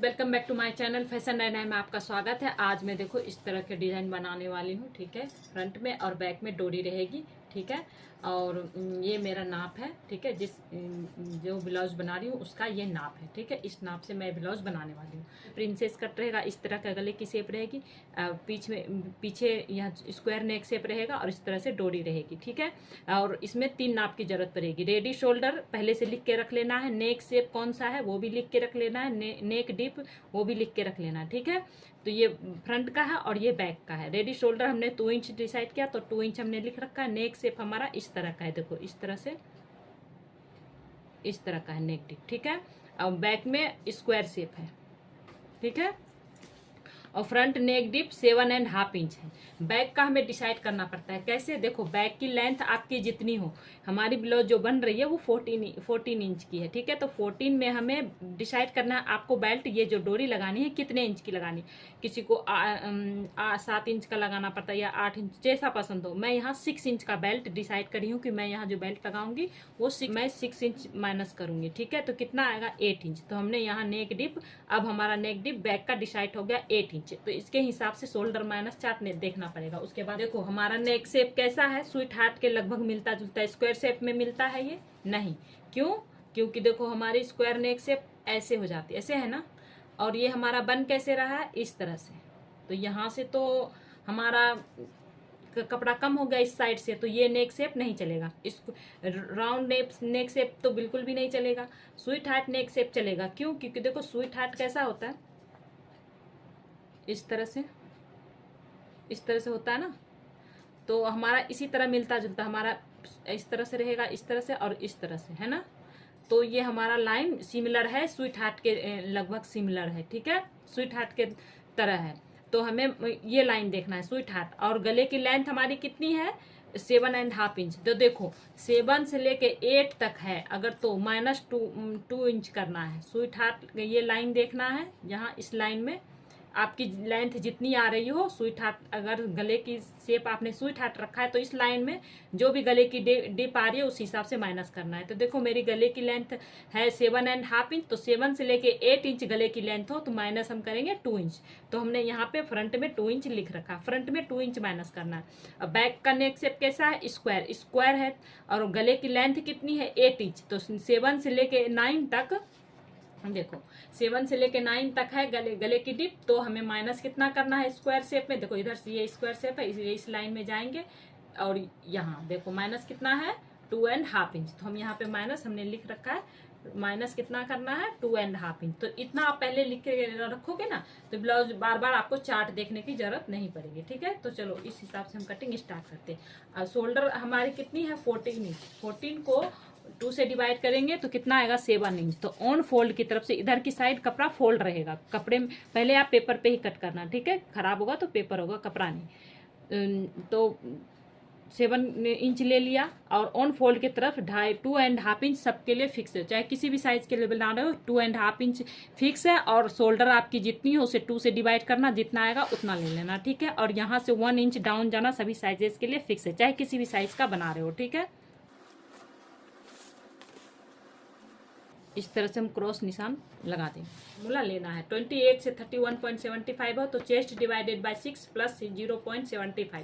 Welcome back to my channel fashion and में आपका स्वागत है। आज मैं देखो इस तरह के डिज़ाइन बनाने वाली हूँ। ठीक है, फ्रंट में और बैक में डोरी रहेगी। ठीक है, और ये मेरा नाप है। ठीक है, जो ब्लाउज बना रही हूँ उसका ये नाप है। ठीक है, इस नाप से मैं ब्लाउज बनाने वाली हूँ। प्रिंसेस कट रहेगा, इस तरह का गले की शेप रहेगी। पीछे यहाँ स्क्वायर नेक शेप रहेगा और इस तरह से डोरी रहेगी। ठीक है, और इसमें 3 नाप की जरूरत पड़ेगी। रेडी शोल्डर पहले से लिख के रख लेना है, नेक शेप कौन सा है वो भी लिख के रख लेना है, नेक डिप वो भी लिख के रख लेना है। ठीक है, तो ये फ्रंट का है और ये बैक का है। रेडी शोल्डर हमने 2 इंच डिसाइड किया तो 2 इंच हमने लिख रखा है। नेक शेप हमारा इस तरह का है, देखो इस तरह से, इस तरह का है नेक डिप। ठीक है, और बैक में स्क्वायर शेप है। ठीक है, और फ्रंट नेक डिप 7.5 इंच है। बैक का हमें डिसाइड करना पड़ता है कैसे। देखो बैक की लेंथ आपकी जितनी हो, हमारी ब्लाउज जो बन रही है वो 14 इंच की है। ठीक है, तो 14 में हमें डिसाइड करना है आपको बेल्ट ये जो डोरी लगानी है कितने इंच की लगानी है। किसी को 7 इंच का लगाना पड़ता है या 8 इंच, जैसा पसंद हो। मैं यहाँ 6 इंच का बेल्ट डिसाइड करी हूँ कि मैं यहाँ जो बेल्ट लगाऊंगी वो मैं 6 इंच माइनस करूंगी। ठीक है, तो कितना आएगा 8 इंच। तो हमने यहाँ नेक डिप, अब हमारा नेक डिप बैक का डिसाइड हो गया 8 इंच। तो इसके हिसाब से शोल्डर माइनस चार्ट देखना पड़ेगा। उसके बाद देखो हमारा नेक शेप कैसा है, स्वीट हार्ट के लगभग मिलता जुलता है। स्क्वायर शेप में मिलता है ये नहीं, क्यों? क्योंकि देखो हमारी स्क्वायर नेक शेप ऐसे हो जाती है, ऐसे है ना। और ये हमारा बन कैसे रहा है, इस तरह से। तो यहाँ से तो हमारा कपड़ा कम हो गया इस साइड से, तो ये नेक शेप नहीं चलेगा। इसको राउंड नेक शेप तो बिल्कुल भी नहीं चलेगा। स्वीट हार्ट नेक शेप चलेगा, क्यों? क्योंकि देखो स्वीट हार्ट कैसा होता है, इस तरह से, इस तरह से होता है ना। तो हमारा इसी तरह मिलता जुलता, हमारा इस तरह से रहेगा, इस तरह से और इस तरह से, है ना। तो ये हमारा लाइन सिमिलर है, स्वीट हार्ट के लगभग सिमिलर है। ठीक है, स्वीट हार्ट के तरह है। तो हमें ये लाइन देखना है स्वीट हार्ट। और गले की लेंथ हमारी कितनी है, 7.5 इंच। तो देखो 7 से लेके 8 तक है, अगर तो -2 इंच करना है। स्वीट हार्ट ये लाइन देखना है, यहाँ इस लाइन में आपकी लेंथ जितनी आ रही हो, स्वीट हार्ट अगर गले की शेप आपने स्वीट हार्ट रखा है तो इस लाइन में जो भी गले की डिप आ रही है उस हिसाब से माइनस करना है। तो देखो मेरी गले की लेंथ है 7.5 इंच, तो 7 से लेके 8 इंच गले की लेंथ हो तो माइनस हम करेंगे 2 इंच। तो हमने यहाँ पे फ्रंट में 2 इंच लिख रखा, फ्रंट में 2 इंच माइनस करना है। अब बैक का नेक शेप कैसा है, स्क्वायर, स्क्वायर है। और गले की लेंथ कितनी है, 8 इंच। तो 7 से लेके 9 तक, देखो 7 से लेके 9 तक है गले की डिप। तो हमें माइनस कितना करना है स्क्वायर शेप में, देखो इधर से ये स्क्वायर शेप है, इस लाइन में जाएंगे और यहाँ देखो माइनस कितना है, 2.5 इंच। तो हम यहाँ पे माइनस हमने लिख रखा है, माइनस कितना करना है, 2.5 इंच। तो इतना आप पहले लिख के रखोगे ना तो ब्लाउज बार बार आपको चार्ट देखने की जरूरत नहीं पड़ेगी। ठीक है, तो चलो इस हिसाब से हम कटिंग स्टार्ट करते हैं। शोल्डर हमारी कितनी है, 14 इंच। 14 को 2 से डिवाइड करेंगे तो कितना आएगा, 7 इंच। तो ऑन फोल्ड की तरफ से इधर की साइड कपड़ा फोल्ड रहेगा। कपड़े में पहले आप पेपर पे ही कट करना, ठीक है, खराब होगा तो पेपर होगा, कपड़ा नहीं। तो 7 इंच ले लिया और ऑन फोल्ड की तरफ 2.5 इंच सबके लिए फिक्स है, चाहे किसी भी साइज के लिए बना रहे हो 2.5 इंच फिक्स है। और शोल्डर आपकी जितनी हो उसे 2 से डिवाइड करना, जितना आएगा उतना ले लेना। ठीक है, और यहाँ से 1 इंच डाउन जाना सभी साइजेस के लिए फिक्स है, चाहे किसी भी साइज का बना रहे हो। ठीक है, इस तरह से हम क्रॉस निशान लगा देंगे। मूला लेना है 28 से 31.75 हो तो चेस्ट डिवाइडेड बाय 6 प्लस 0.75।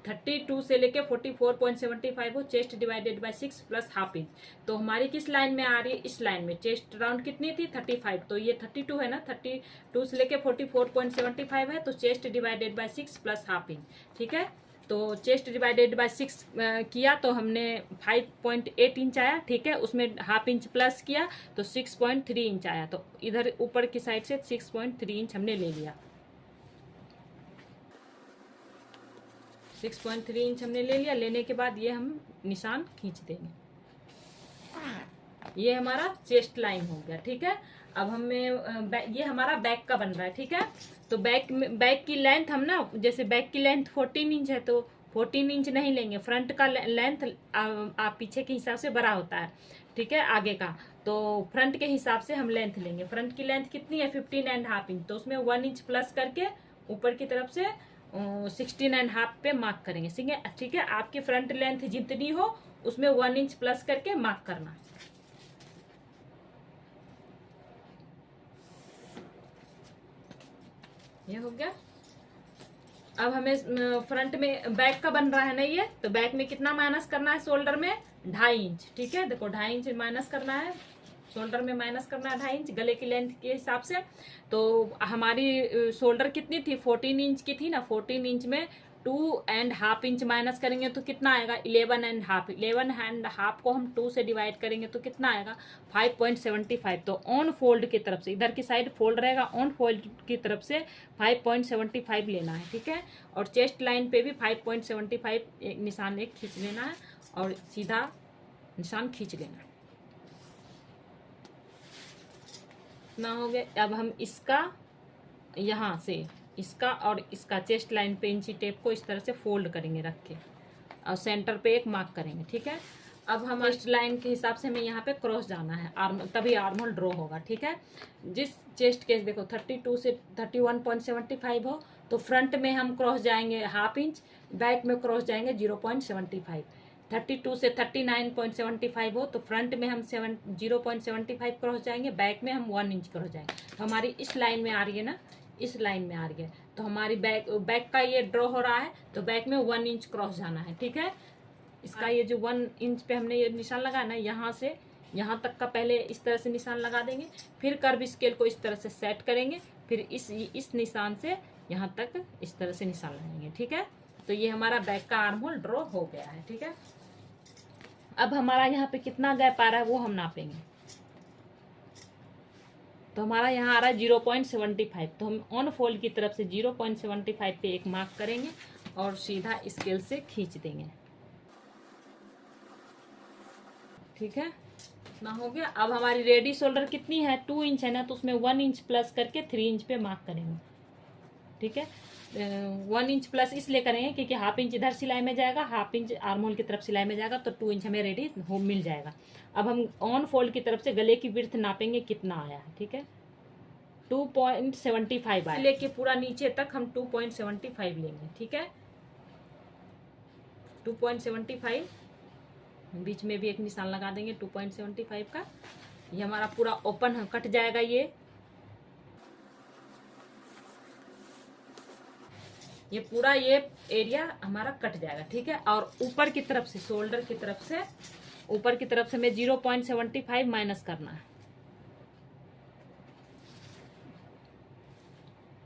32 से लेके 44.75 हो, chest divided by 6 plus half inch. तो हमारी किस लाइन में आ रही है, इस लाइन में। चेस्ट राउंड कितनी थी, 35, तो ये 32 है ना। 32 से लेके 44.75 है तो chest divided by 6 plus half inch. ठीक है, तो चेस्ट डिवाइडेड बाय 6 किया तो हमने 5.8 इंच आया। ठीक है, उसमें हाफ इंच प्लस किया तो 6.3 इंच आया। तो इधर ऊपर की साइड से 6.3 इंच हमने ले लिया। 6.3 इंच हमने ले लिया। लेने के बाद ये हम निशान खींच देंगे, ये हमारा चेस्ट लाइन हो गया। ठीक है, अब हमें ये हमारा बैक का बन रहा है। ठीक है, तो बैक की लेंथ हम ना, जैसे बैक की लेंथ 14 इंच है तो 14 इंच नहीं लेंगे। फ्रंट का लेंथ आप पीछे के हिसाब से बड़ा होता है, ठीक है, आगे का। तो फ्रंट के हिसाब से हम लेंथ लेंगे। फ्रंट की लेंथ कितनी है, 15.5 इंच। तो उसमें 1 इंच प्लस करके ऊपर की तरफ से 16.5 पे मार्क करेंगे। ठीक है, आपकी फ्रंट लेंथ जितनी हो उसमें 1 इंच प्लस करके मार्क करना। ये हो गया। अब हमें फ्रंट में बैक का बन रहा है ना ये, तो बैक में कितना माइनस करना है शोल्डर में, 2.5 इंच। ठीक है, देखो 2.5 इंच माइनस करना है शोल्डर में, माइनस करना है 2.5 इंच गले की लेंथ के हिसाब से। तो हमारी शोल्डर कितनी थी, 14 इंच की थी ना, 14 इंच में 2.5 इंच माइनस करेंगे तो कितना आएगा, 11.5। 11.5 को हम 2 से डिवाइड करेंगे तो कितना आएगा, 5.75। तो ऑन फोल्ड की तरफ से, इधर की साइड फोल्ड रहेगा, ऑन फोल्ड की तरफ से 5.75 लेना है। ठीक है, और चेस्ट लाइन पे भी 5.75 निशान एक खींच लेना है और सीधा निशान खींच लेना है। ना हो गया। अब हम इसका यहाँ से इसका और इसका चेस्ट लाइन पे इंची टेप को इस तरह से फोल्ड करेंगे रख के, और सेंटर पे एक मार्क करेंगे। ठीक है, अब हम चेस्ट लाइन के हिसाब से हमें यहाँ पे क्रॉस जाना है, आर्म, तभी आर्म होल ड्रॉ होगा। ठीक है, जिस चेस्ट के देखो 32 से 31.75 हो, तो फ्रंट में हम क्रॉस जाएंगे 1/2 इंच, बैक में क्रॉस जाएंगे 0.75। 32 से 39.75 हो, तो फ्रंट में हम 0.75 क्रॉस जाएंगे, बैक में हम 1 इंच क्रॉस जाएंगे। तो हमारी इस लाइन में आ रही है ना, इस लाइन में आ रही है, तो हमारी बैक का ये ड्रॉ हो रहा है, तो बैक में 1 इंच क्रॉस जाना है। ठीक है, इसका ये जो 1 इंच पे हमने ये निशान लगाया ना, यहाँ से यहाँ तक का पहले इस तरह से निशान लगा देंगे, फिर कर्व स्केल को इस तरह से सेट करेंगे, फिर इस निशान से यहाँ तक इस तरह से निशान लगाएंगे। ठीक है, तो ये हमारा बैक का आर्म होल ड्रॉ हो गया है। ठीक है, अब हमारा यहाँ पे कितना गैप आ रहा है वो हम नापेंगे। तो हमारा यहाँ आ रहा है 0.75, तो हम ऑन फोल्ड की तरफ से 0.75 पे एक मार्क करेंगे और सीधा स्केल से खींच देंगे। ठीक है, इतना हो गया। अब हमारी रेडी शोल्डर कितनी है, 2 इंच है ना, तो उसमें 1 इंच प्लस करके 3 इंच पे मार्क करेंगे। ठीक है, 1 इंच प्लस इसलिए करेंगे क्योंकि 1/2 इंच इधर सिलाई में जाएगा, 1/2 इंच आर्म होल की तरफ सिलाई में जाएगा, तो 2 इंच हमें रेडी हो मिल जाएगा। अब हम ऑन फोल्ड की तरफ से गले की विड्थ नापेंगे कितना आया है। ठीक है, 2.75 आया, लेके पूरा नीचे तक हम 2.75 लेंगे। ठीक है, 2.75, बीच में भी एक निशान लगा देंगे 2.75 का। ये हमारा पूरा ओपन कट जाएगा, ये पूरा ये एरिया हमारा कट जाएगा। ठीक है, और ऊपर की तरफ से, शोल्डर की तरफ से, ऊपर की तरफ से हमें 0.75 माइनस करना है।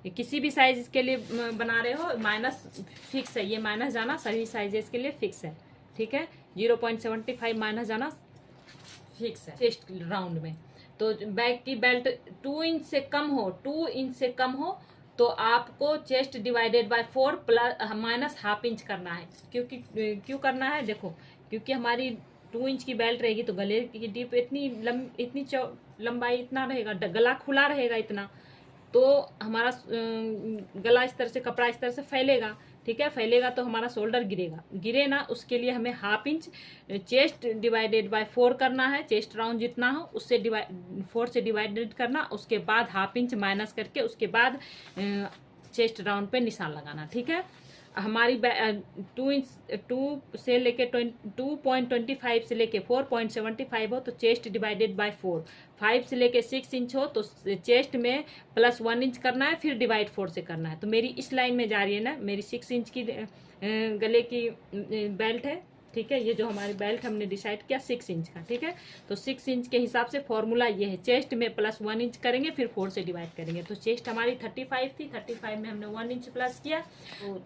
ये किसी भी साइज के लिए बना रहे हो, माइनस फिक्स है, ये माइनस जाना सभी साइजेस के लिए फिक्स है। ठीक है, 0.75 माइनस जाना फिक्स है चेस्ट राउंड में। तो बैक की बेल्ट 2 इंच से कम हो, 2 इंच से कम हो, तो आपको chest divided by 4 plus minus 1/2 inch करना है। क्योंकि क्यों करना है, देखो, क्योंकि हमारी 2 इंच की बेल्ट रहेगी, तो गले की डीप इतनी लंबाई इतना रहेगा, गला खुला रहेगा इतना, तो हमारा गला इस तरह से, कपड़ा इस तरह से फैलेगा। ठीक है, फैलेगा तो हमारा शोल्डर गिरेगा, गिरे ना, उसके लिए हमें 1/2 इंच चेस्ट डिवाइडेड बाय 4 करना है। चेस्ट राउंड जितना हो उससे 4 से डिवाइडेड करना, उसके बाद 1/2 इंच माइनस करके उसके बाद चेस्ट राउंड पे निशान लगाना। ठीक है, हमारी 2 से लेके 2.25 से लेके 4.75 हो, तो चेस्ट डिवाइडेड बाय 4। 5 से लेके 6 इंच हो, तो चेस्ट में प्लस 1 इंच करना है, फिर डिवाइड 4 से करना है। तो मेरी इस लाइन में जा रही है ना, मेरी 6 इंच की गले की बेल्ट है। ठीक है, ये जो हमारी बेल्ट हमने डिसाइड किया 6 इंच का। ठीक है, तो 6 इंच के हिसाब से फॉर्मूला ये है, चेस्ट में प्लस 1 इंच करेंगे, फिर 4 से डिवाइड करेंगे। तो चेस्ट हमारी 35 थी, 35 में हमने 1 इंच प्लस किया, तो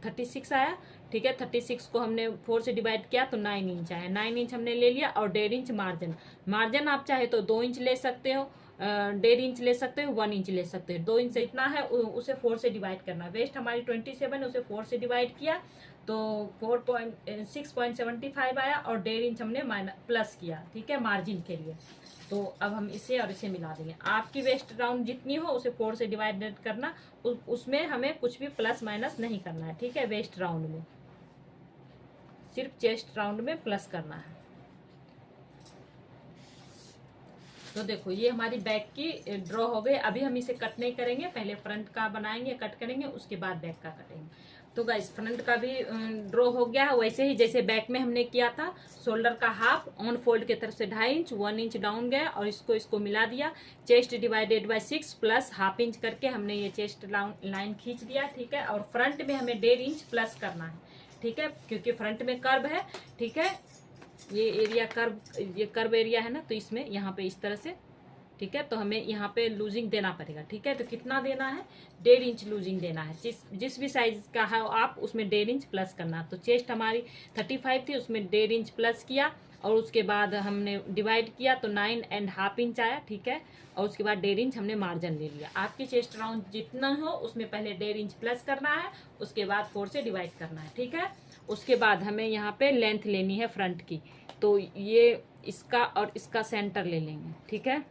36 आया। ठीक है, 36 को हमने 4 से डिवाइड किया तो 9 इंच आया, 9 इंच हमने ले लिया। और 1.5 इंच मार्जिन आप चाहे तो 2 इंच ले सकते हो, 1.5 इंच ले सकते हो, 1 इंच ले सकते हो। 2 इंच इतना है, उसे 4 से डिवाइड करना। वेस्ट हमारी 27 है, उसे 4 से डिवाइड किया तो 6.75 आया, और 1.5 इंच हमने प्लस किया। ठीक है, मार्जिन के लिए। तो अब हम इसे और इसे मिला देंगे। आपकी वेस्ट राउंड जितनी हो उसे 4 से डिवाइडेड करना, उसमें हमें कुछ भी प्लस माइनस नहीं करना है। ठीक है, वेस्ट राउंड में सिर्फ चेस्ट राउंड में प्लस करना है। तो देखो ये हमारी बैक की ड्रॉ हो गई। अभी हम इसे कट नहीं करेंगे, पहले फ्रंट का बनाएंगे, कट करेंगे, उसके बाद बैक का कटेंगे। तो गाइस फ्रंट का भी ड्रॉ हो गया, वैसे ही जैसे बैक में हमने किया था। शोल्डर का हाफ ऑन फोल्ड की तरफ से 2.5 इंच, 1 इंच डाउन गया और इसको मिला दिया। Chest divided by 6 plus half inch करके हमने ये चेस्ट लाइन खींच दिया, ठीक है। और फ्रंट में हमें 1.5 इंच प्लस करना है, ठीक है, क्योंकि फ्रंट में कर्व है, ठीक है। ये एरिया कर्व, ये कर्व एरिया है ना, तो इसमें यहाँ पे इस तरह से, ठीक है। तो हमें यहाँ पे लूजिंग देना पड़ेगा, ठीक है। तो कितना देना है, 1.5 इंच लूजिंग देना है। जिस भी साइज का है आप उसमें 1.5 इंच प्लस करना। तो चेस्ट हमारी 35 थी, उसमें 1.5 इंच प्लस किया और उसके बाद हमने डिवाइड किया तो 9.5 इंच आया, ठीक है। और उसके बाद 1.5 इंच हमने मार्जिन ले लिया। आपकी चेस्ट राउंड जितना हो उसमें पहले 1.5 इंच प्लस करना है, उसके बाद 4 से डिवाइड करना है, ठीक है। उसके बाद हमें यहाँ पे लेंथ लेनी है फ्रंट की। तो ये इसका और इसका सेंटर ले लेंगे, ठीक है।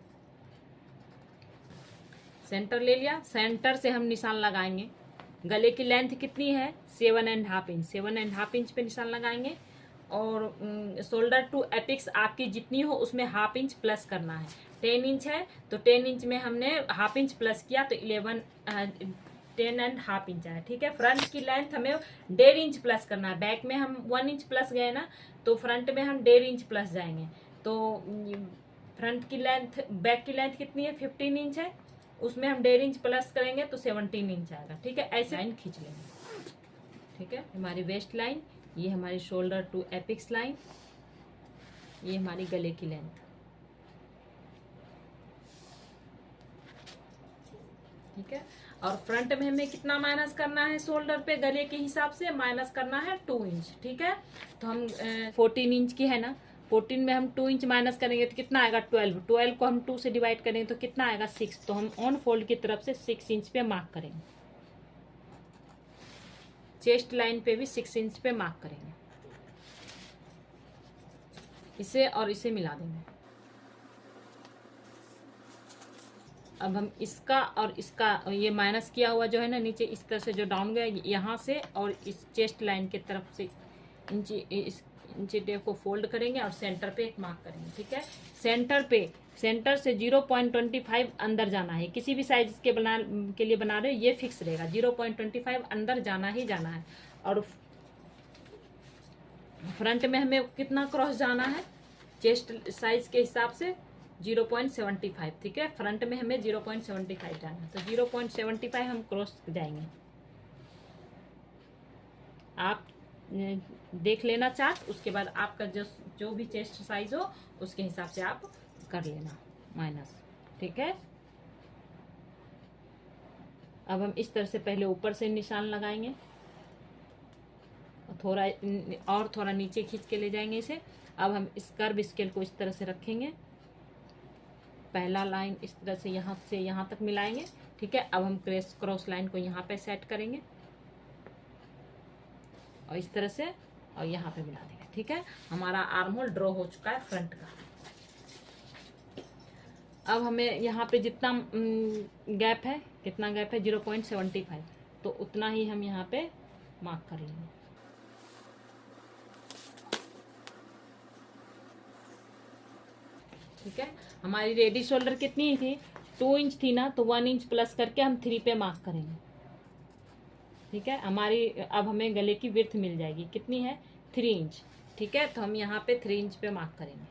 सेंटर ले लिया, सेंटर से हम निशान लगाएंगे। गले की लेंथ कितनी है, 7.5 इंच, 7.5 इंच पे निशान लगाएंगे। और शोल्डर टू एपिक्स आपकी जितनी हो उसमें हाफ इंच प्लस करना है। 10 इंच है तो 10 इंच में हमने हाफ इंच प्लस किया तो 10.5 इंच आया, ठीक है। फ्रंट की लेंथ हमें 1.5 इंच प्लस करना है। बैक में हम 1 इंच प्लस गए ना, तो फ्रंट में हम 1.5 इंच प्लस जाएंगे। तो फ्रंट की लेंथ, बैक की लेंथ कितनी है, 15 इंच है, उसमें हम 1.5 इंच प्लस करेंगे तो 17 इंच आएगा, ठीक है। ऐसे लाइन खींच लेंगे, ठीक है। हमारी वेस्ट लाइन, ये हमारी शोल्डर टू एपिक्स लाइन, ये हमारी गले की लेंथ, ठीक है। और फ्रंट में हमें कितना माइनस करना है, शोल्डर पे गले के हिसाब से माइनस करना है 2 इंच, ठीक है। तो हम 14 इंच की है ना, 14 में हम 2 इंच माइनस करेंगे तो कितना आएगा, 12। 12 को हम 2 से डिवाइड करेंगे तो कितना आएगा, 6। तो हम ऑन फोल्ड की तरफ से 6 इंच पे मार्क करेंगे। चेस्ट लाइन पे भी 6 इंच पे मार्क करेंगे। इसे और इसे मिला देंगे। अब हम इसका और इसका, ये माइनस किया हुआ जो है ना नीचे इस तरह से जो डाउन गया, यहाँ से और इस चेस्ट लाइन की तरफ से इंची टेप को फोल्ड करेंगे और सेंटर पे एक मार्क करेंगे, ठीक है। सेंटर से 0.25 अंदर जाना है। किसी भी साइज के लिए बना रहे हो ये फिक्स रहेगा, 0.25 अंदर जाना ही जाना है। और फ्रंट में हमें कितना क्रॉस जाना है, चेस्ट साइज के हिसाब से 0.75, ठीक है। फ्रंट में हमें 0.75 जाना है, तो 0.75 हम क्रॉस जाएंगे। आप देख लेना चार्ट, उसके बाद आपका जो भी चेस्ट साइज हो उसके हिसाब से आप कर लेना माइनस, ठीक है। अब हम इस तरह से पहले ऊपर से निशान लगाएंगे, थोड़ा नीचे खींच के ले जाएंगे इसे। अब हम इस कर्व स्केल को इस तरह से रखेंगे, पहला लाइन इस तरह से यहाँ तक मिलाएंगे, ठीक है। अब हम क्रॉस लाइन को यहाँ पे सेट करेंगे और इस तरह से और यहाँ पे मिला देंगे, ठीक है। हमारा आर्म होल ड्रॉ हो चुका है फ्रंट का। अब हमें यहाँ पे जितना गैप है, कितना गैप है, 0.75, तो उतना ही हम यहाँ पे मार्क कर लेंगे, ठीक है। हमारी रेडी शोल्डर कितनी थी, 2 इंच थी ना, तो 1 इंच प्लस करके हम 3 पे मार्क करेंगे, ठीक है। हमारी अब हमें गले की विड्थ मिल जाएगी, कितनी है, 3 इंच, ठीक है। तो हम यहाँ पे 3 इंच पे मार्क करेंगे।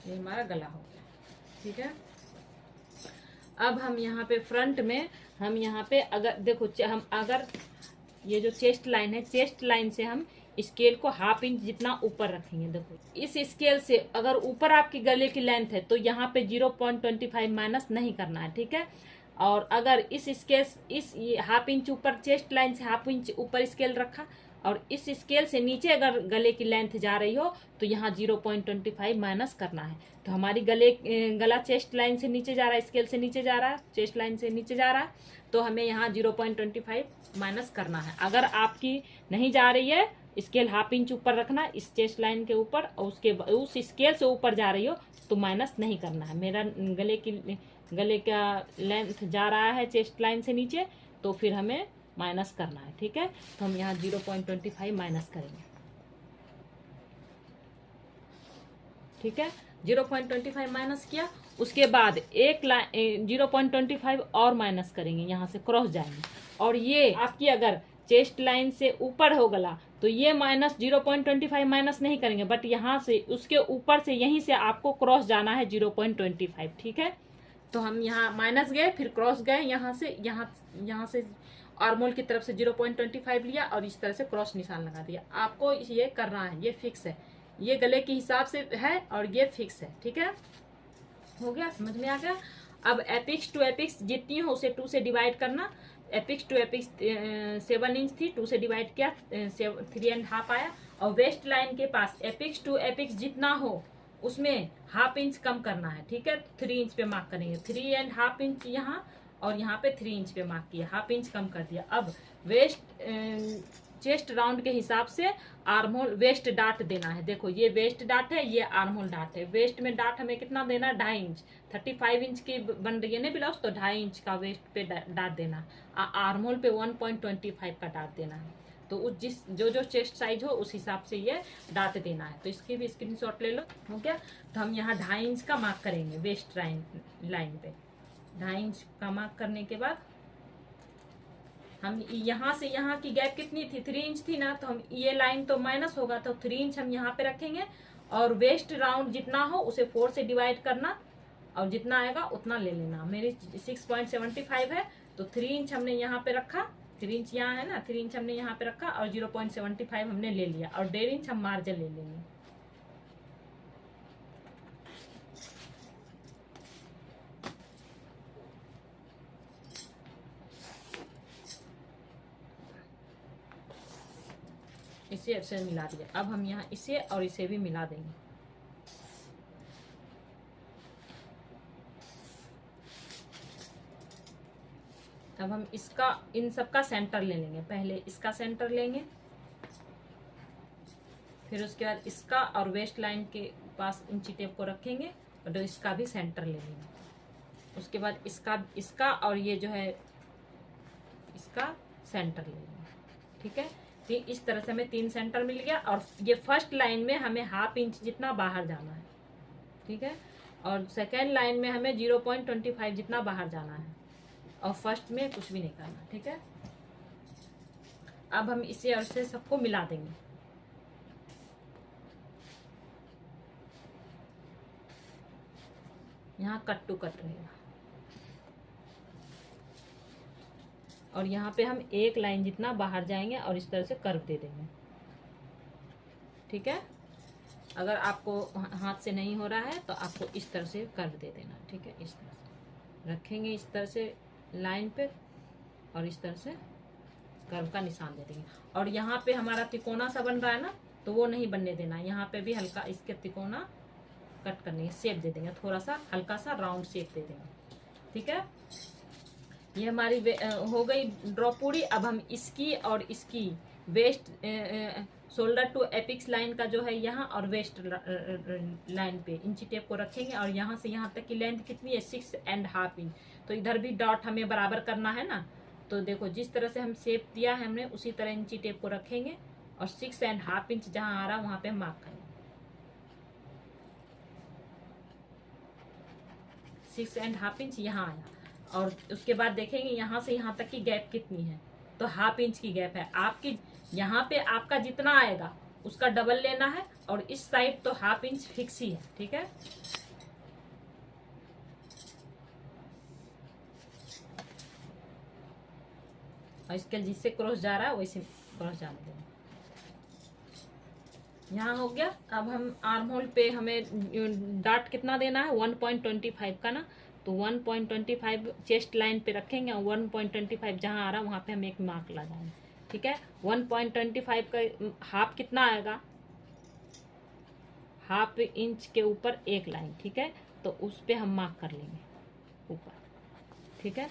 ये हमारा गला हो गया, ठीक है। अब हम यहाँ पे फ्रंट में, हम यहाँ पे अगर देखो हम अगर ये जो चेस्ट लाइन है, चेस्ट लाइन से हम स्केल को हाफ इंच जितना ऊपर रखेंगे। देखो इस स्केल से अगर ऊपर आपकी गले की लेंथ है तो यहाँ पे 0.25 माइनस नहीं करना है, ठीक है। और अगर इस स्केल, इस हाफ इंच ऊपर, चेस्ट लाइन से हाफ इंच ऊपर स्केल रखा और इस स्केल से नीचे अगर गले की लेंथ जा रही हो तो यहाँ 0.25 माइनस करना है। तो हमारी गला चेस्ट लाइन से नीचे जा रहा है, स्केल से नीचे जा रहा है, चेस्ट लाइन से नीचे जा रहा है, तो हमें यहाँ 0.25 माइनस करना है। अगर आपकी नहीं जा रही है, स्केल हाफ इंच ऊपर रखना इस चेस्ट लाइन के ऊपर और उसके उस स्केल से ऊपर जा रही हो तो माइनस नहीं करना है। मेरा गले का लेंथ जा रहा है चेस्ट लाइन से नीचे, तो फिर हमें माइनस करना है, ठीक है। तो हम यहाँ 0.25 माइनस करेंगे, ठीक है। 0.25 माइनस किया, उसके बाद एक लाइन 0.25 और माइनस करेंगे, यहाँ से क्रॉस जाएंगे, और ये आपकी अगर चेस्ट लाइन से ऊपर हो गला तो ये माइनस 0.25 माइनस नहीं करेंगे, बट यहाँ से उसके ऊपर से यहीं से आपको क्रॉस जाना है 0.25, ठीक है। तो हम यहाँ माइनस गए, फिर क्रॉस गए, यहाँ से आर्मोल की तरफ से 0.25 लिया और इस तरह से क्रॉस निशान लगा दिया। आपको ये करना है, ये फिक्स है, ये गले के हिसाब से है और ये फिक्स है, ठीक है। हो गया, समझ में आ गया। अब एपिक्स टू एपिक्स जितनी हो उसे 2 से डिवाइड करना। एपिक्स टू एपिक्स 7 इंच थी, 2 से डिवाइड किया 3.5 आया। और वेस्ट लाइन के पास एपिक्स टू एपिक्स जितना हो उसमें ½ इंच कम करना है, ठीक है। 3 इंच पे मार्क करेंगे, 3.5 इंच यहाँ और यहाँ पे 3 इंच पे मार्क किया, ½ इंच कम कर दिया। अब वेस्ट चेस्ट राउंड के हिसाब से आर्महोल वेस्ट डाट देना है। देखो ये वेस्ट डाट है, ये आर्महोल डाट है। वेस्ट में डाट हमें कितना देना है, 2.5 इंच। 35 इंच की बन रही है ना ब्लाउज, तो 2.5 इंच का वेस्ट पे डाट देना। आर्महोल पे 1.25 का डाट देना है। तो उस जो चेस्ट साइज हो उस हिसाब से ये डाट देना है। तो इसकी भी स्क्रीनशॉट ले लो, हो गया। तो हम यहाँ 2.5 इंच का मार्क करेंगे वेस्ट लाइन पे। 2.5 इंच का मार्क करने के बाद हम यहाँ से यहाँ की गैप कितनी थी, 3 इंच थी ना, तो हम ये लाइन तो माइनस होगा, तो 3 इंच हम यहाँ पे रखेंगे। और वेस्ट राउंड जितना हो उसे 4 से डिवाइड करना और जितना आएगा उतना ले लेना। मेरी 6.75 है, तो 3 इंच हमने यहाँ पे रखा, 3 इंच यहाँ है ना, 3 इंच हमने यहाँ पे रखा और 0.75 हमने ले लिया, और 1.5 इंच हम मार्जिन ले लेंगे। इसे ऐसे मिला दिया। अब हम यहाँ इसे और इसे भी मिला देंगे। अब हम इसका इन सब का सेंटर ले लेंगे। पहले इसका सेंटर लेंगे, फिर उसके बाद इसका और वेस्ट लाइन के पास इंची टेप को रखेंगे और इसका भी सेंटर ले लेंगे। उसके बाद इसका और ये जो है इसका सेंटर ले लेंगे, ठीक है। इस तरह से हमें 3 सेंटर मिल गया। और ये फर्स्ट लाइन में हमें ½ इंच जितना बाहर जाना है, ठीक है। और सेकेंड लाइन में हमें 0.25 जितना बाहर जाना है, और फर्स्ट में कुछ भी नहीं करना, ठीक है। अब हम इसे और से सबको मिला देंगे। यहाँ कट टू कट रहेगा, और यहाँ पे हम एक लाइन जितना बाहर जाएंगे और इस तरह से कर्व दे देंगे, ठीक है। अगर आपको हाथ से नहीं हो रहा है तो आपको इस तरह से कर्व दे देना, ठीक है। इस तरह से रखेंगे, इस तरह से लाइन पे, और इस तरह से कर्व का निशान दे देंगे। और यहाँ पे हमारा तिकोना सा बन रहा है ना, तो वो नहीं बनने देना। यहाँ पे भी हल्का इसके तिकोना कट करने शेप दे देंगे, थोड़ा सा हल्का सा राउंड शेप दे देंगे, ठीक है। ये हमारी हो गई ड्रॉप पूरी। अब हम इसकी और इसकी waist shoulder to apex line का जो है यहाँ और वेस्ट लाइन पे इंची टेप को रखेंगे, और यहाँ से यहाँ तक की लेंथ कितनी है, 6.5 इंच। तो इधर भी डॉट हमें बराबर करना है ना, तो देखो जिस तरह से हम शेप दिया है हमने उसी तरह इंची टेप को रखेंगे, और 6.5 इंच जहाँ आ रहा वहाँ पे हम मार्क करेंगे। 6.5 इंच यहाँ आया, और उसके बाद देखेंगे यहाँ से यहाँ तक की गैप कितनी है, तो ½ इंच की गैप है। आपकी यहाँ पे आपका जितना आएगा उसका डबल लेना है, और इस साइड तो ½ इंच फिक्स ही है, ठीक है। और इसके जिससे क्रॉस जा रहा है वैसे क्रॉस जाने देना। यहाँ हो गया। अब हम आर्म होल पे हमें डाट कितना देना है, 1.25 का ना, तो 1.25 चेस्ट लाइन पे रखेंगे, और 1.25 जहाँ आ रहा है वहाँ पे हम एक मार्क लगाएंगे, ठीक है। 1.25 का हाफ कितना आएगा, ½ इंच के ऊपर एक लाइन, ठीक है। तो उस पे हम मार्क कर लेंगे ऊपर, ठीक है।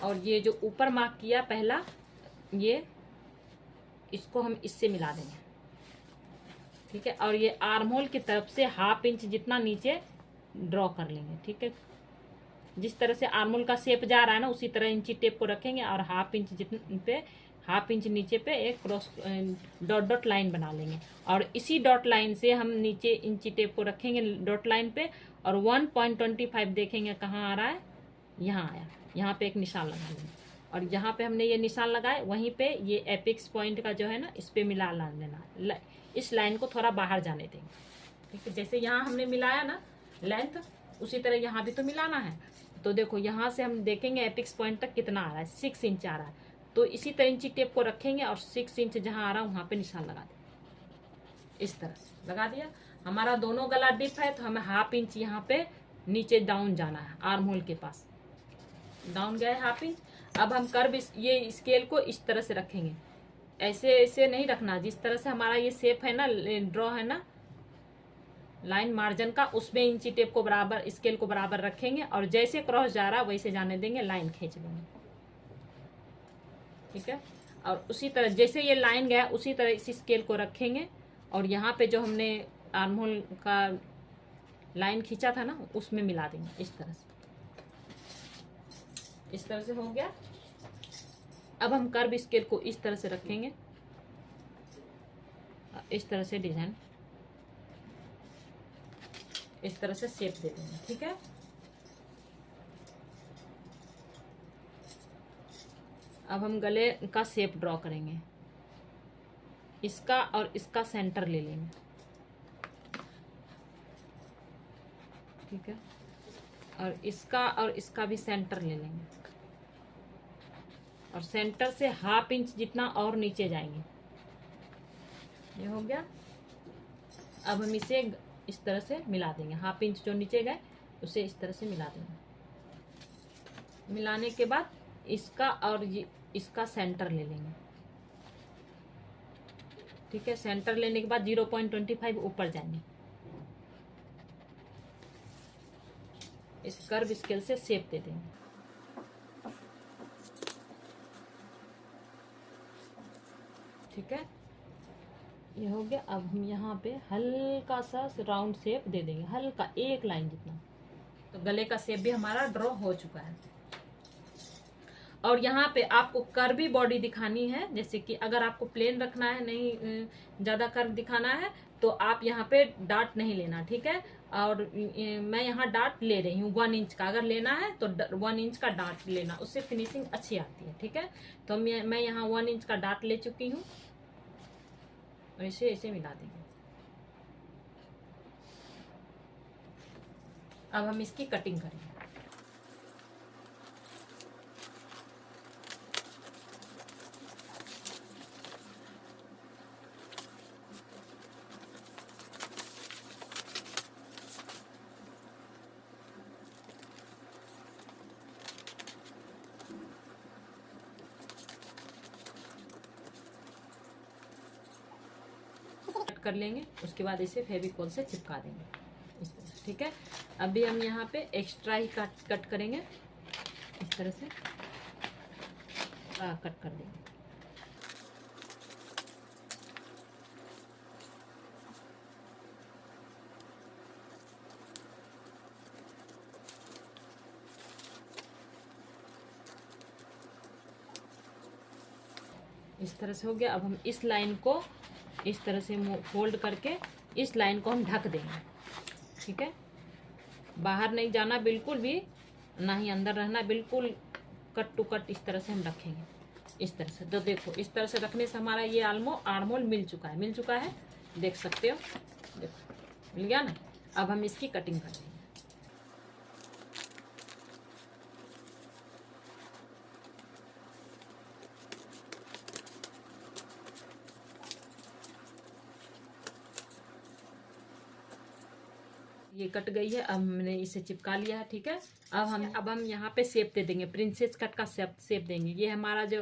और ये जो ऊपर मार्क किया पहला, ये इसको हम इससे मिला देंगे, ठीक है। और ये आर्म होल की तरफ से ½ इंच जितना नीचे ड्रॉ कर लेंगे, ठीक है। जिस तरह से आर्मोल का शेप जा रहा है ना, उसी तरह इंची टेप को रखेंगे और हाफ इंच जितने पे, हाफ इंच नीचे पे एक क्रॉस डॉट डॉट लाइन बना लेंगे, और इसी डॉट लाइन से हम नीचे इंची टेप को रखेंगे डॉट लाइन पे, और 1.25 देखेंगे कहाँ आ रहा है, यहाँ आया, यहाँ पे एक निशान लगा लेंगे, और जहाँ पे हमने ये निशान लगाए वहीं पे ये एपिक्स पॉइंट का जो है ना, इस पे मिला लेना, इस लाइन को थोड़ा बाहर जाने देंगे। ठीक है, जैसे यहाँ हमने मिलाया ना लेंथ, उसी तरह यहाँ भी तो मिलाना है। तो देखो यहाँ से हम देखेंगे एपिक्स पॉइंट तक कितना आ रहा है, 6 इंच आ रहा है, तो इसी तरह इंची टेप को रखेंगे और 6 इंच जहाँ आ रहा है वहाँ पे निशान लगा देंगे। इस तरह से लगा दिया। हमारा दोनों गला डिप है, तो हमें हाफ इंच यहाँ पे नीचे डाउन जाना है, आर्म होल के पास डाउन गया है हाफ इंच। अब हम कर्व ये स्केल को इस तरह से रखेंगे, ऐसे ऐसे नहीं रखना, जिस तरह से हमारा ये शेप है ना, ड्रॉ है ना लाइन मार्जिन का, उसमें इंची टेप को बराबर, स्केल को बराबर रखेंगे, और जैसे क्रॉस जा रहा वैसे जाने देंगे, लाइन खींच लेंगे। ठीक है, और उसी तरह जैसे ये लाइन गया उसी तरह इसी स्केल को रखेंगे, और यहाँ पे जो हमने आर्म होल का लाइन खींचा था ना, उसमें मिला देंगे इस तरह से। इस तरह से हो गया। अब हम कर्व स्केल को इस तरह से रखेंगे, इस तरह से डिजाइन, इस तरह से शेप दे देंगे। ठीक है, अब हम गले का शेप ड्रॉ करेंगे, इसका और इसका सेंटर ले लेंगे। ठीक है, और इसका भी सेंटर ले लेंगे, और सेंटर से हाफ इंच जितना और नीचे जाएंगे। ये हो गया। अब हम इसे इस तरह से मिला देंगे, हाफ इंच जो नीचे गए उसे इस तरह से मिला देंगे। मिलाने के बाद इसका और इसका सेंटर ले लेंगे। ठीक है, सेंटर लेने के बाद 0.25 ऊपर जाएंगे, इस कर्व स्केल से शेप दे देंगे। ठीक है, ये हो गया। अब हम यहाँ पे हल्का सा राउंड शेप दे देंगे, हल्का एक लाइन जितना। तो गले का शेप भी हमारा ड्रॉ हो चुका है। और यहाँ पे आपको कर्वी बॉडी दिखानी है, जैसे कि अगर आपको प्लेन रखना है, नहीं ज़्यादा कर्व दिखाना है, तो आप यहाँ पे डार्ट नहीं लेना। ठीक है, और मैं यहाँ डार्ट ले रही हूँ 1 इंच का, अगर लेना है तो 1 इंच का डार्ट लेना, उससे फिनिशिंग अच्छी आती है। ठीक है, तो मैं यहाँ 1 इंच का डार्ट ले चुकी हूँ, ऐसे ऐसे मिला देंगे। अब हम इसकी कटिंग करेंगे। कर लेंगे, उसके बाद इसे फेविकॉल से चिपका देंगे इस तरह। ठीक है, अभी हम यहाँ पे एक्स्ट्रा ही कट करेंगे, इस तरह से कट कर देंगे। इस तरह से हो गया। अब हम इस लाइन को इस तरह से फोल्ड करके इस लाइन को हम ढक देंगे। ठीक है, बाहर नहीं जाना बिल्कुल भी, ना ही अंदर रहना, बिल्कुल कट टू कट इस तरह से हम रखेंगे, इस तरह से। तो देखो इस तरह से रखने से हमारा ये आर्मोल मिल चुका है, देख सकते हो, देखो मिल गया ना। अब हम इसकी कटिंग कर देंगे। ये कट गई है, अब हमने इसे चिपका लिया है। ठीक है, अब हम यहाँ पे शेप दे देंगे, प्रिंसेस कट का शेप देंगे। ये हमारा जो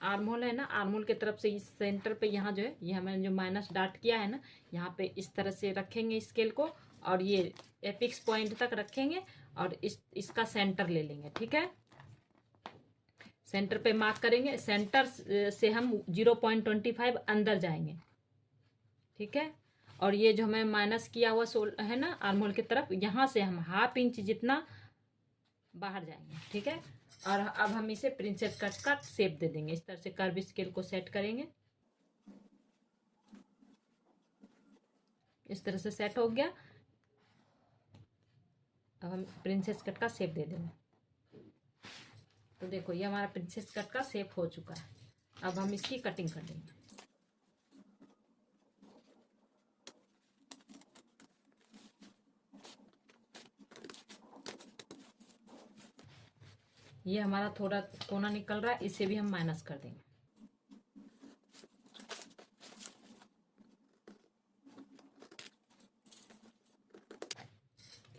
आर्महोल है ना, आर्महोल की तरफ से इस सेंटर पे यहाँ जो है, ये हमने जो माइनस डार्ट किया है ना, यहाँ पे इस तरह से रखेंगे स्केल को, और ये एपिक्स पॉइंट तक रखेंगे, और इसका सेंटर ले लेंगे। ठीक है, सेंटर पे मार्क करेंगे, सेंटर से हम 0.25 अंदर जाएंगे। ठीक है, और ये जो हमें माइनस किया हुआ है ना आर्महोल की तरफ, यहाँ से हम हाफ इंच जितना बाहर जाएंगे, ठीक है। और अब हम इसे प्रिंसेस कट का शेप दे देंगे। इस तरह से कर्व स्केल को सेट करेंगे। इस तरह से सेट हो गया। अब हम प्रिंसेस कट का शेप दे देंगे। तो देखो ये हमारा प्रिंसेस कट का शेप हो चुका है। अब हम इसकी कटिंग कर देंगे। ये हमारा थोड़ा कोना निकल रहा है, इसे भी हम माइनस कर देंगे।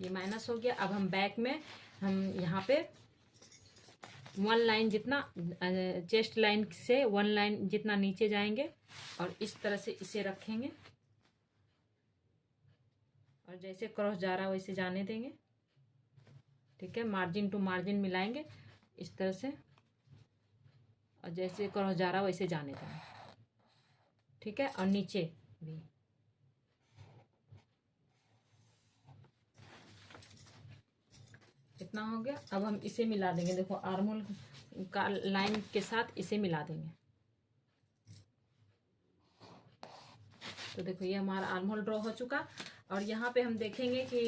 ये माइनस हो गया। अब हम बैक में हम यहाँ पे 1 लाइन जितना चेस्ट लाइन से 1 लाइन जितना नीचे जाएंगे और इस तरह से इसे रखेंगे और जैसे क्रॉस जा रहा है वैसे जाने देंगे, ठीक है। मार्जिन टू मार्जिन मिलाएंगे इस तरह से और जैसे क्रॉस जा रहा है वैसे जाने देंगे, ठीक है। और नीचे भी इतना हो गया। अब हम इसे मिला देंगे। देखो आर्म होल का लाइन के साथ इसे मिला देंगे। तो देखो ये हमारा आर्म होल ड्रॉ हो चुका। और यहाँ पे हम देखेंगे कि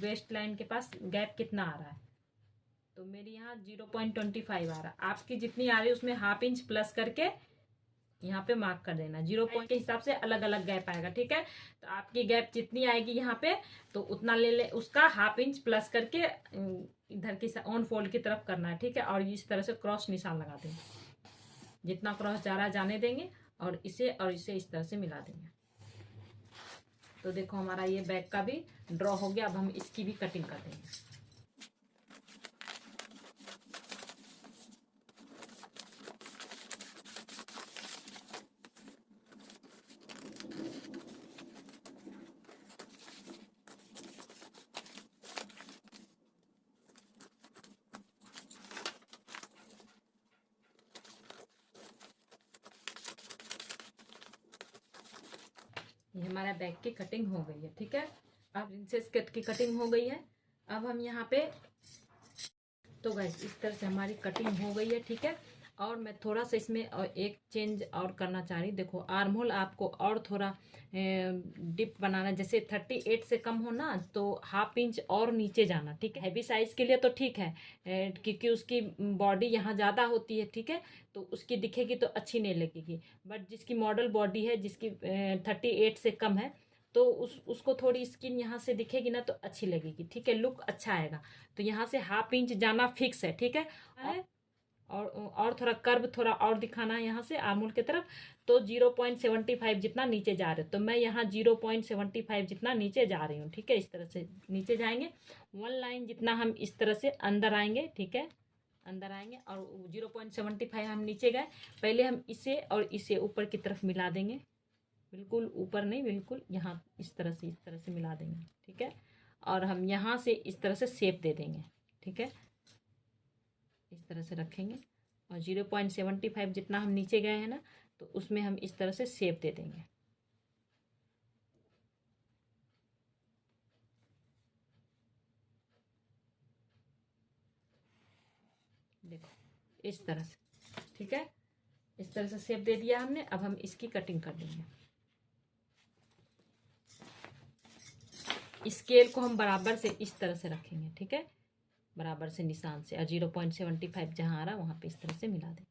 वेस्ट लाइन के पास गैप कितना आ रहा है। तो मेरी यहाँ 0.25 आ रहा है। आपकी जितनी आ रही है उसमें ½ इंच प्लस करके यहाँ पे मार्क कर देना। 0 पॉइंट के हिसाब से अलग अलग गैप आएगा, ठीक है। तो आपकी गैप जितनी आएगी यहाँ पे तो उतना ले उसका ½ इंच प्लस करके इधर की ऑन फोल्ड की तरफ करना है, ठीक है। और इस तरह से क्रॉस निशान लगा देंगे। जितना क्रॉस जा रहा है जाने देंगे और इसे इस तरह से मिला देंगे। तो देखो हमारा ये बैक का भी ड्रॉ हो गया। अब हम इसकी भी कटिंग कर देंगे। ये हमारा बैक की कटिंग हो गई है, ठीक है। अब प्रिंसेस कट की कटिंग हो गई है। अब हम यहाँ पे तो गाइस इस तरह से हमारी कटिंग हो गई है, ठीक है। और मैं थोड़ा सा इसमें एक चेंज और करना चाह रही। देखो आर्म होल आपको और थोड़ा डिप बनाना, जैसे 38 से कम हो ना तो ½ इंच और नीचे जाना, ठीक है। हैवी साइज के लिए तो ठीक है क्योंकि उसकी बॉडी यहाँ ज़्यादा होती है, ठीक है। तो उसकी दिखेगी तो अच्छी नहीं लगेगी। बट जिसकी मॉडल बॉडी है, जिसकी 38 से कम है, तो उसको थोड़ी स्किन यहाँ से दिखेगी ना तो अच्छी लगेगी, ठीक है। लुक अच्छा आएगा। तो यहाँ से ½ इंच जाना फिक्स है, ठीक है। और थोड़ा कर्व थोड़ा और दिखाना है यहाँ से आर्महोल की तरफ। तो 0.75 जितना नीचे जा रहे हो, तो मैं यहाँ 0.75 जितना नीचे जा रही हूँ, ठीक है। इस तरह से नीचे जाएंगे 1 लाइन जितना हम इस तरह से अंदर आएंगे, ठीक है। अंदर आएंगे और 0.75 हम नीचे गए। पहले हम इसे और इसे ऊपर की तरफ मिला देंगे। बिल्कुल ऊपर नहीं, बिल्कुल यहाँ इस तरह से मिला देंगे, ठीक है। और हम यहाँ से इस तरह से शेप दे देंगे, ठीक है। इस तरह से रखेंगे और 0.75 जितना हम नीचे गए हैं ना तो उसमें हम इस तरह से शेप दे देंगे। देखो इस तरह से, ठीक है। इस तरह से शेप दे दिया हमने। अब हम इसकी कटिंग कर देंगे। स्केल को हम बराबर से इस तरह से रखेंगे, ठीक है। बराबर से निशान से और 0.75 जहाँ आ रहा है वहाँ पे इस तरह से मिला देंगे,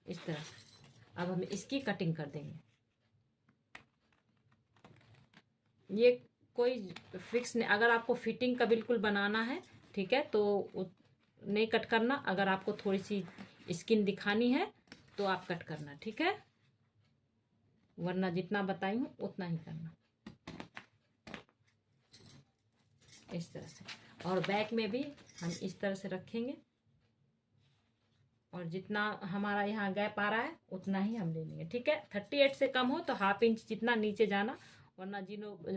इस तरह से। अब हम इसकी कटिंग कर देंगे। ये कोई फिक्स नहीं, अगर आपको फिटिंग का बिल्कुल बनाना है, ठीक है, तो नहीं कट करना। अगर आपको थोड़ी सी स्किन दिखानी है तो आप कट करना, ठीक है। वरना जितना बताई हूँ उतना ही करना, इस तरह से। और बैक में भी हम इस तरह से रखेंगे और जितना हमारा यहाँ गैप आ रहा है उतना ही हम ले लेंगे, ठीक है। 38 से कम हो तो ½ इंच जितना नीचे जाना। वरना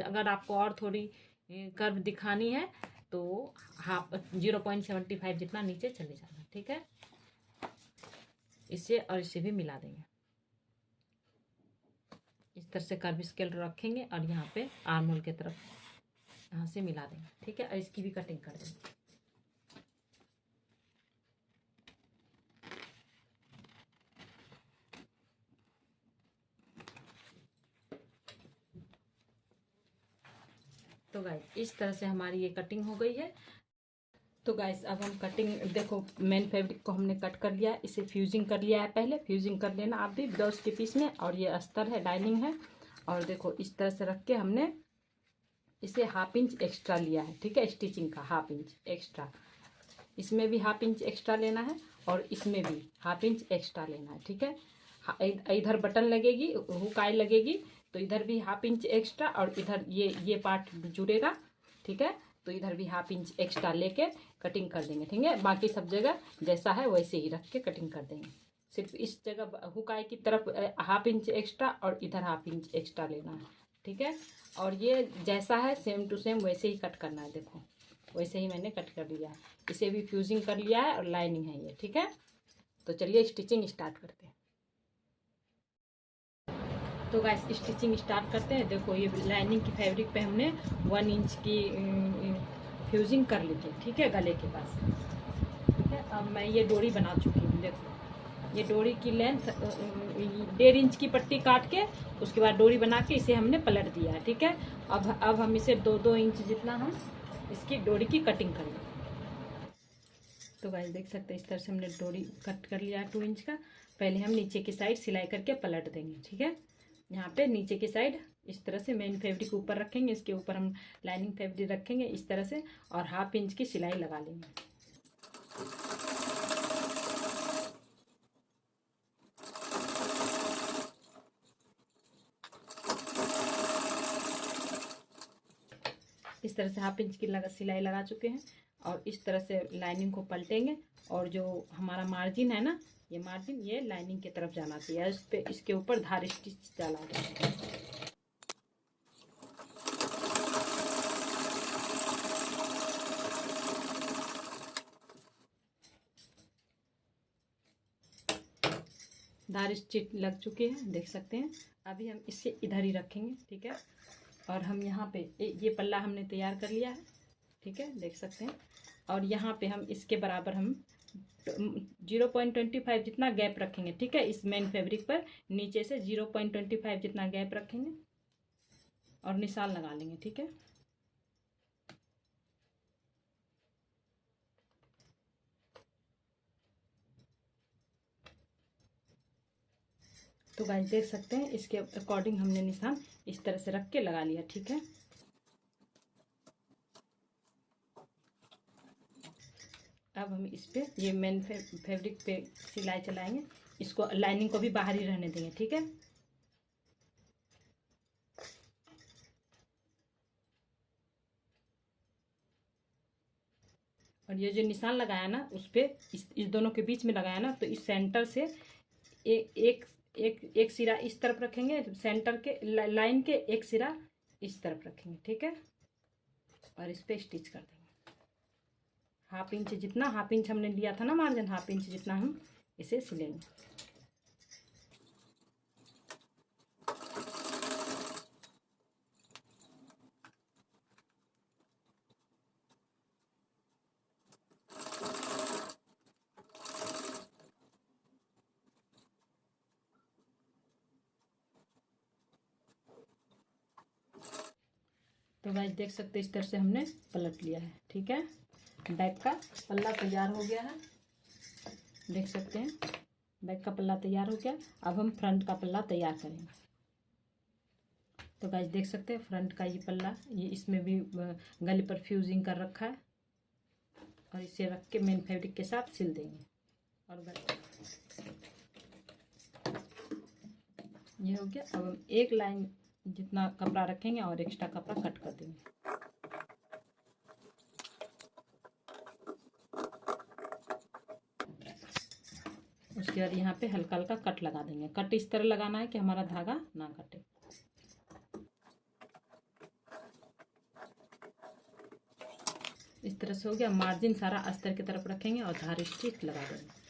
अगर आपको और थोड़ी कर्व दिखानी है तो 0.75 जितना नीचे चले जाना, ठीक है। इसे और इसे भी मिला देंगे। इस तरह से कर्व स्केल रखेंगे और यहाँ पे आर्म होल की तरफ यहाँ से मिला देंगे, ठीक है। और इसकी भी कटिंग कर देंगे। तो गाइस इस तरह से हमारी ये कटिंग हो गई है। तो गाइस अब हम कटिंग, देखो मेन फैब्रिक को हमने कट कर लिया है, इसे फ्यूजिंग कर लिया है। पहले फ्यूजिंग कर लेना आप भी ब्लाउज के पीस में। और ये अस्तर है, डाइनिंग है। और देखो इस तरह से रख के हमने इसे हाफ इंच एक्स्ट्रा लिया है, ठीक है, स्टिचिंग का हाफ इंच एक्स्ट्रा। इसमें भी हाफ इंच एक्स्ट्रा लेना है और इसमें भी हाफ इंच एक्स्ट्रा लेना है, ठीक है। इधर बटन लगेगी, हुकाई लगेगी, तो इधर भी हाफ इंच एक्स्ट्रा और इधर ये पार्ट जुड़ेगा, ठीक है। तो इधर भी हाफ इंच एक्स्ट्रा लेके कटिंग कर देंगे, ठीक है। बाकी सब जगह जैसा है वैसे ही रख के कटिंग कर देंगे। सिर्फ इस जगह हुकाई की तरफ हाफ इंच एक्स्ट्रा और इधर हाफ इंच एक्स्ट्रा लेना है, ठीक है। और ये जैसा है सेम टू सेम वैसे ही कट करना है। देखो वैसे ही मैंने कट कर लिया है। इसे भी फ्यूजिंग कर लिया है और लाइनिंग है ये, ठीक है। तो चलिए स्टिचिंग स्टार्ट करते हैं। तो गाइस स्टिचिंग स्टार्ट करते हैं। देखो ये लाइनिंग की फैब्रिक पे हमने 1 इंच की फ्यूजिंग कर ली थी, ठीक है, गले के पास, ठीक है। अब मैं ये डोरी बना चुकी हूँ। देखो ये डोरी की लेंथ 1.5 इंच की पट्टी काट के उसके बाद डोरी बना के इसे हमने पलट दिया है, ठीक है। अब हम इसे 2-2 इंच जितना हम इसकी डोरी की कटिंग करेंगे। तो गाइस देख सकते हैं इस तरह से हमने डोरी कट कर लिया है 2 इंच का। पहले हम नीचे की साइड सिलाई करके पलट देंगे, ठीक है। यहाँ पे नीचे की साइड इस तरह से मेन फैब्रिक ऊपर रखेंगे, इसके ऊपर हम लाइनिंग फैब्रिक रखेंगे इस तरह से और हाफ इंच की सिलाई लगा लेंगे। इस तरह से हाफ इंच की सिलाई लगा चुके हैं और इस तरह से लाइनिंग को पलटेंगे और जो हमारा मार्जिन है ना, ये मार्जिन ये लाइनिंग की तरफ जाना चाहिए। इस पे इसके ऊपर धार स्टिच डाला जाएगा। धार स्टिच लग चुके हैं, देख सकते हैं। अभी हम इसे इधर ही रखेंगे, ठीक है। और हम यहाँ पे ये पल्ला हमने तैयार कर लिया है, ठीक है, देख सकते हैं। और यहाँ पे हम इसके बराबर हम 0.25 जितना गैप रखेंगे, ठीक है। इस मेन फैब्रिक पर नीचे से 0.25 जितना गैप रखेंगे और निशान लगा लेंगे, ठीक है। तो गाइस देख सकते हैं इसके अकॉर्डिंग हमने निशान इस तरह से रख के लगा लिया, ठीक है। अब हम इस पे ये मेन फैब्रिक पे सिलाई चलाएंगे। इसको लाइनिंग को भी बाहर ही रहने देंगे, ठीक है। और ये जो निशान लगाया ना उस पे इस दोनों के बीच में लगाया ना, तो इस सेंटर से एक एक एक सिरा इस तरफ रखेंगे, सेंटर के लाइन के एक सिरा इस तरफ रखेंगे, ठीक है। और इस पे स्टिच कर देंगे। हाफ इंच हमने लिया था ना मार्जिन, हाफ इंच जितना हम इसे सिलेंगे। तो गाइस देख सकते हैं इस तरह से हमने पलट लिया है, ठीक है। बैक का पल्ला तैयार हो गया है, देख सकते हैं बैक का पल्ला तैयार हो गया। अब हम फ्रंट का पल्ला तैयार करेंगे। तो गाइस देख सकते हैं फ्रंट का ये पल्ला, ये इसमें भी गले पर फ्यूजिंग कर रखा है और इसे रख के मेन फैब्रिक के साथ सिल देंगे। और ये हो गया। अब हम एक लाइन जितना कपड़ा रखेंगे और एक्स्ट्रा कपड़ा कट कर देंगे। उसके बाद यहाँ पे हल्का हल्का कट लगा देंगे। कट इस तरह लगाना है कि हमारा धागा ना कटे। इस तरह से हो गया। मार्जिन सारा अस्तर की तरफ रखेंगे और धार स्टिच लगा देंगे।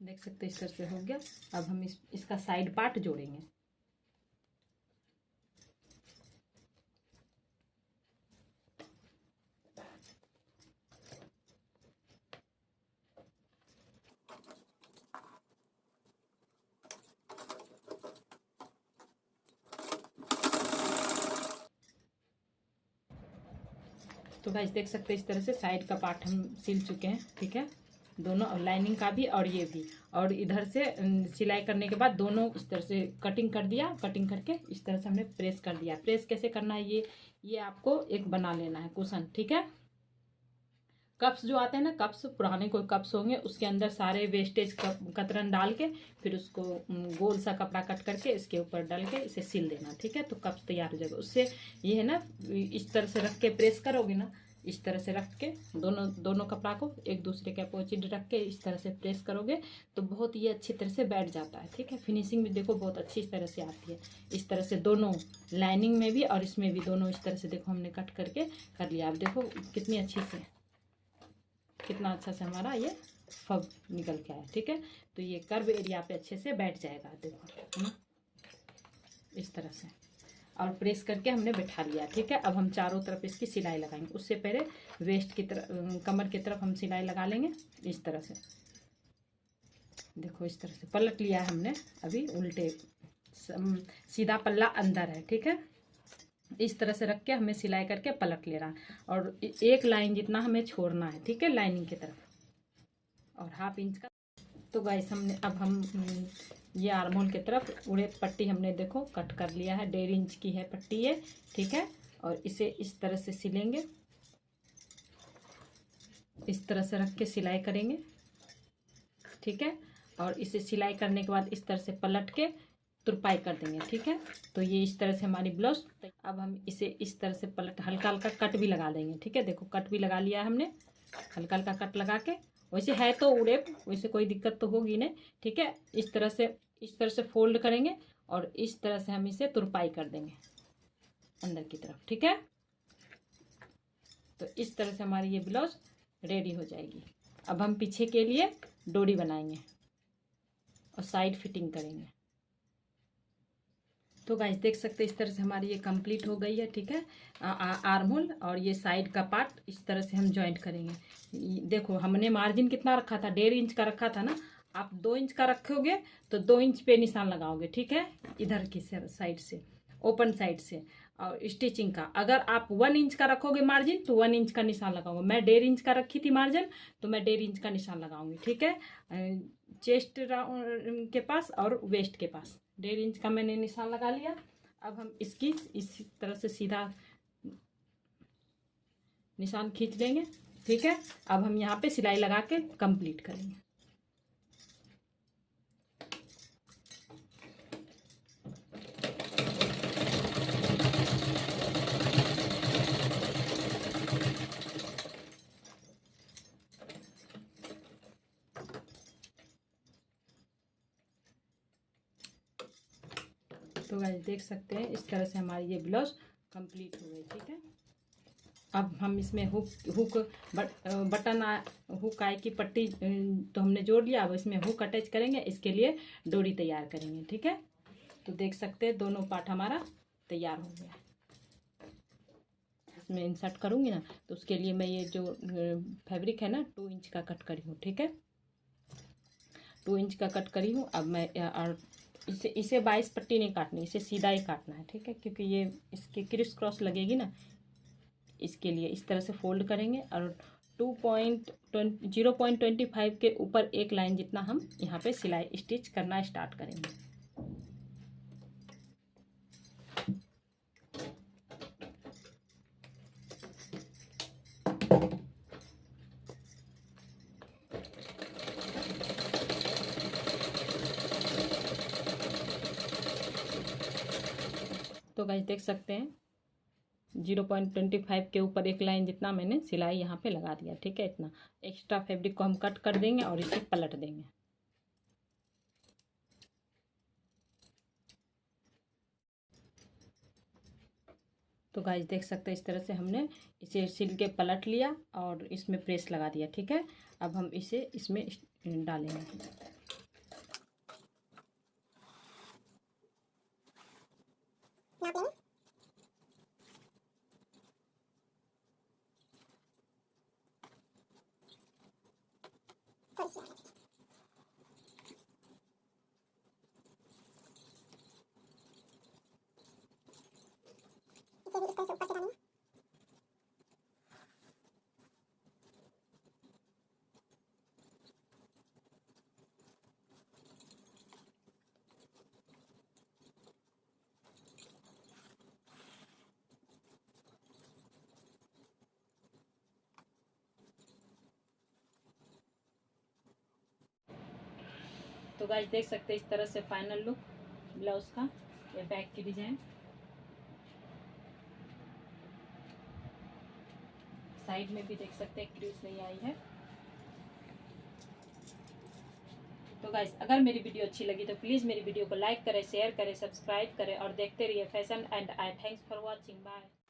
देख सकते हैं इस तरह से हो गया। अब हम इसका साइड पार्ट जोड़ेंगे। तो गाइस देख सकते हैं इस तरह से साइड का पार्ट हम सिल चुके हैं, ठीक है, दोनों, लाइनिंग का भी और ये भी। और इधर से सिलाई करने के बाद दोनों इस तरह से कटिंग कर दिया, कटिंग करके इस तरह से हमने प्रेस कर दिया। प्रेस कैसे करना है, ये आपको एक बना लेना है कुशन, ठीक है। कप्स जो आते हैं ना, कप्स, पुराने कोई कप्स होंगे, उसके अंदर सारे वेस्टेज कतरन डाल के फिर उसको गोल सा कपड़ा कट करके इसके ऊपर डाल के इसे सिल देना, ठीक है। तो कप्स तैयार हो जाएगा। उससे ये है ना, इस तरह से रख के प्रेस करोगे ना, इस तरह से रख के दोनों कपड़ा को एक दूसरे के अपोजिट रख के इस तरह से प्रेस करोगे तो बहुत ये अच्छी तरह से बैठ जाता है, ठीक है। फिनिशिंग भी देखो बहुत अच्छी इस तरह से आती है। इस तरह से दोनों लाइनिंग में भी और इसमें भी दोनों इस तरह से देखो हमने कट करके कर लिया। आप देखो कितनी अच्छी से, कितना अच्छा से हमारा ये फब निकल के आया, ठीक है। तो ये कर्व एरिया पे अच्छे से बैठ जाएगा, देखो, है ना, इस तरह से। और प्रेस करके हमने बैठा लिया, ठीक है। अब हम चारों तरफ इसकी सिलाई लगाएंगे। उससे पहले वेस्ट की तरफ, कमर की तरफ हम सिलाई लगा लेंगे इस तरह से। देखो इस तरह से पलट लिया है हमने, अभी उल्टे, सीधा पल्ला अंदर है, ठीक है। इस तरह से रख के हमें सिलाई करके पलट लेना है और एक लाइन जितना हमें छोड़ना है, ठीक है, लाइनिंग की तरफ, और 1/2 इंच का। तो गाइस हमने अब हम ये आर्म होल की तरफ उड़ेद पट्टी हमने देखो कट कर लिया है, 1.5 इंच की है पट्टी ये, ठीक है। और इसे इस तरह से सिलेंगे, इस तरह से रख के सिलाई करेंगे, ठीक है। और इसे सिलाई करने के बाद इस तरह से पलट के तुरपाई कर देंगे, ठीक है। तो ये इस तरह से हमारी ब्लाउज। अब हम इसे इस तरह से पलट, हल्का हल्का कट भी लगा देंगे, ठीक है। देखो कट भी लगा लिया है हमने, हल्का हल्का कट लगा के। वैसे है तो उड़े, वैसे कोई दिक्कत तो होगी नहीं, ठीक है। इस तरह से फोल्ड करेंगे और इस तरह से हम इसे तुरपाई कर देंगे अंदर की तरफ, ठीक है। तो इस तरह से हमारी ये ब्लाउज रेडी हो जाएगी। अब हम पीछे के लिए डोरी बनाएंगे और साइड फिटिंग करेंगे। तो गाइस देख सकते हैं इस तरह से हमारी ये कंप्लीट हो गई है, ठीक है। आर्म होल और ये साइड का पार्ट इस तरह से हम जॉइंट करेंगे। देखो हमने मार्जिन कितना रखा था, 1.5 इंच का रखा था ना। आप 2 इंच का रखोगे तो 2 इंच पे निशान लगाओगे, ठीक है, इधर की साइड से, ओपन साइड से। और स्टिचिंग का अगर आप 1 इंच का रखोगे मार्जिन तो 1 इंच का निशान लगाओगे। मैं 1.5 इंच का रखी थी मार्जिन, तो मैं 1.5 इंच का निशान लगाऊंगी, ठीक है। चेस्ट के पास और वेस्ट के पास 1.5 इंच का मैंने निशान लगा लिया। अब हम इसकी इसी तरह से सीधा निशान खींच देंगे, ठीक है। अब हम यहाँ पे सिलाई लगा के कंप्लीट करेंगे। तो गाइस देख सकते हैं इस तरह से हमारी ये ब्लाउज कंप्लीट हो गई, ठीक है। अब हम इसमें हुक बटन हुक आई की पट्टी तो हमने जोड़ लिया। अब इसमें हुक अटैच करेंगे, इसके लिए डोरी तैयार करेंगे, ठीक है। तो देख सकते हैं दोनों पार्ट हमारा तैयार हो गया। इसमें इंसर्ट करूँगी ना तो उसके लिए मैं ये जो फैब्रिक है ना 2 इंच का कट करी हूँ, ठीक है, 2 इंच का कट करी हूँ। अब मैं और इसे 22 पट्टी नहीं काटनी, इसे सीधा ही काटना है, ठीक है, क्योंकि ये इसके क्रिस क्रॉस लगेगी ना, इसके लिए इस तरह से फोल्ड करेंगे और 0.25 के ऊपर एक लाइन जितना हम यहाँ पे सिलाई स्टिच करना स्टार्ट करेंगे। तो गाइस देख सकते हैं 0.25 के ऊपर एक लाइन जितना मैंने सिलाई यहाँ पे लगा दिया, ठीक है। इतना एक्स्ट्रा फैब्रिक को हम कट कर देंगे और इसे पलट देंगे। तो गाइस देख सकते हैं इस तरह से हमने इसे सिल के पलट लिया और इसमें प्रेस लगा दिया, ठीक है। अब हम इसे इसमें डालेंगे। नाप लेंगे। थोड़ी सी और लगेगी। इसे भी इस तरह से ऊपर से डालेंगे। तो गाइस देख सकते हैं इस तरह से फाइनल लुक ब्लाउज का, या बैक की डिजाइन। साइड में भी देख सकते हैं क्रीज नहीं आई है। तो गाइस अगर मेरी वीडियो अच्छी लगी तो प्लीज़ मेरी वीडियो को लाइक करें, शेयर करें, सब्सक्राइब करें और देखते रहिए fashion and I. Thanks for watching, bye.